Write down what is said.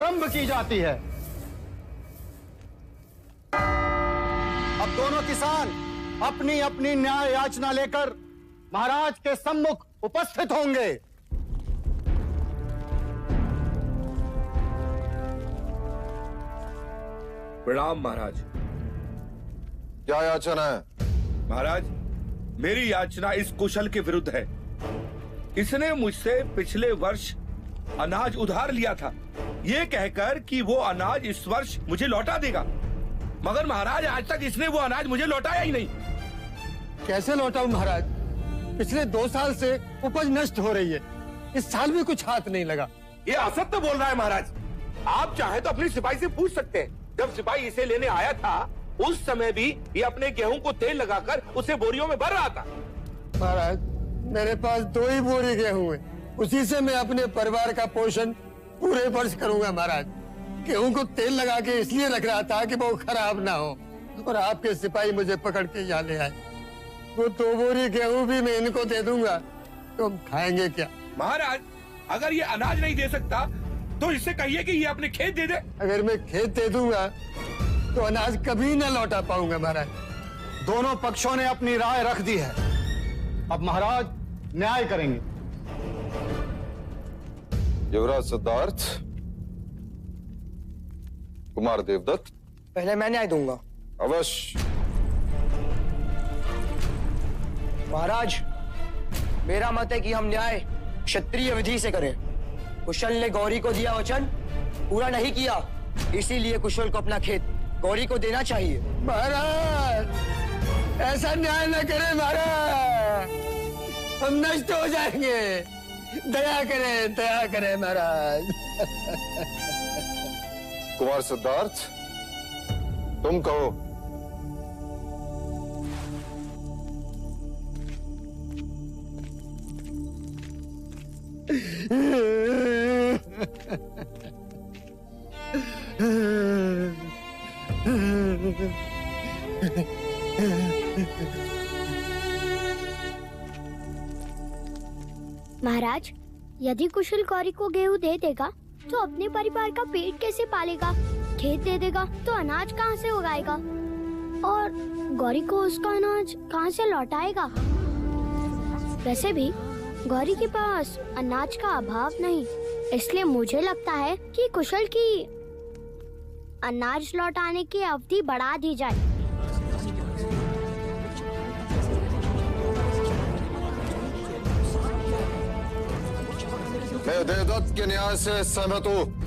प्रारंभ की जाती है। अब दोनों किसान अपनी अपनी न्याय याचना लेकर महाराज के सम्मुख उपस्थित होंगे। प्रणाम महाराज। क्या याचना है? महाराज, मेरी याचना इस कुशल के विरुद्ध है। इसने मुझसे पिछले वर्ष अनाज उधार लिया था, ये कहकर कि वो अनाज इस वर्ष मुझे लौटा देगा, मगर महाराज आज तक इसने वो अनाज मुझे लौटाया ही नहीं। कैसे लौटाऊं महाराज? पिछले 2 साल से उपज नष्ट हो रही है, इस साल भी कुछ हाथ नहीं लगा। ये असत्य बोल रहा है महाराज। आप चाहे तो अपने सिपाही से पूछ सकते हैं। जब सिपाही इसे लेने आया था उस समय भी ये अपने गेहूं को तेल लगाकर उसे बोरियों में भर रहा था। महाराज, मेरे पास 2 ही बोरी गेहूं है, उसी से मैं अपने परिवार का पोषण पूरे वर्ष करूंगा। महाराज, गेहूं को तेल लगा के इसलिए रख रहा था कि वो खराब ना हो, और आपके सिपाही मुझे पकड़ के यहाँ ले आए। वो 2 बोरी गेहूं भी मैं इनको दे दूंगा, तो हम खाएंगे क्या? महाराज, अगर ये अनाज नहीं दे सकता तो इससे कहिए कि ये अपने खेत दे दे। अगर मैं खेत दे दूंगा तो अनाज कभी न लौटा पाऊंगा। महाराज, दोनों पक्षों ने अपनी राय रख दी है, अब महाराज न्याय करेंगे। युवराज सिद्धार्थ, कुमार देवदत्त, पहले मैं न्याय दूंगा। अवश्य। महाराज, मेरा मत है कि हम न्याय क्षत्रिय विधि से करें। कुशल ने गौरी को दिया वचन पूरा नहीं किया, इसीलिए कुशल को अपना खेत गौरी को देना चाहिए। महाराज, ऐसा न्याय न करें महाराज, हम नष्ट हो जाएंगे। दया करें महाराज। कुमार सिद्धार्थ, तुम कहो। महाराज, यदि कुशल गौरी को गेहूं दे देगा तो अपने परिवार का पेट कैसे पालेगा? खेत दे देगा तो अनाज कहाँ से उगाएगा? और गौरी को उसका अनाज कहाँ से लौटाएगा? वैसे भी गौरी के पास अनाज का अभाव नहीं, इसलिए मुझे लगता है कि कुशल की अनाज लौटाने की अवधि बढ़ा दी जाए। मैं देवदत्त के न्याय से सहमत हूँ।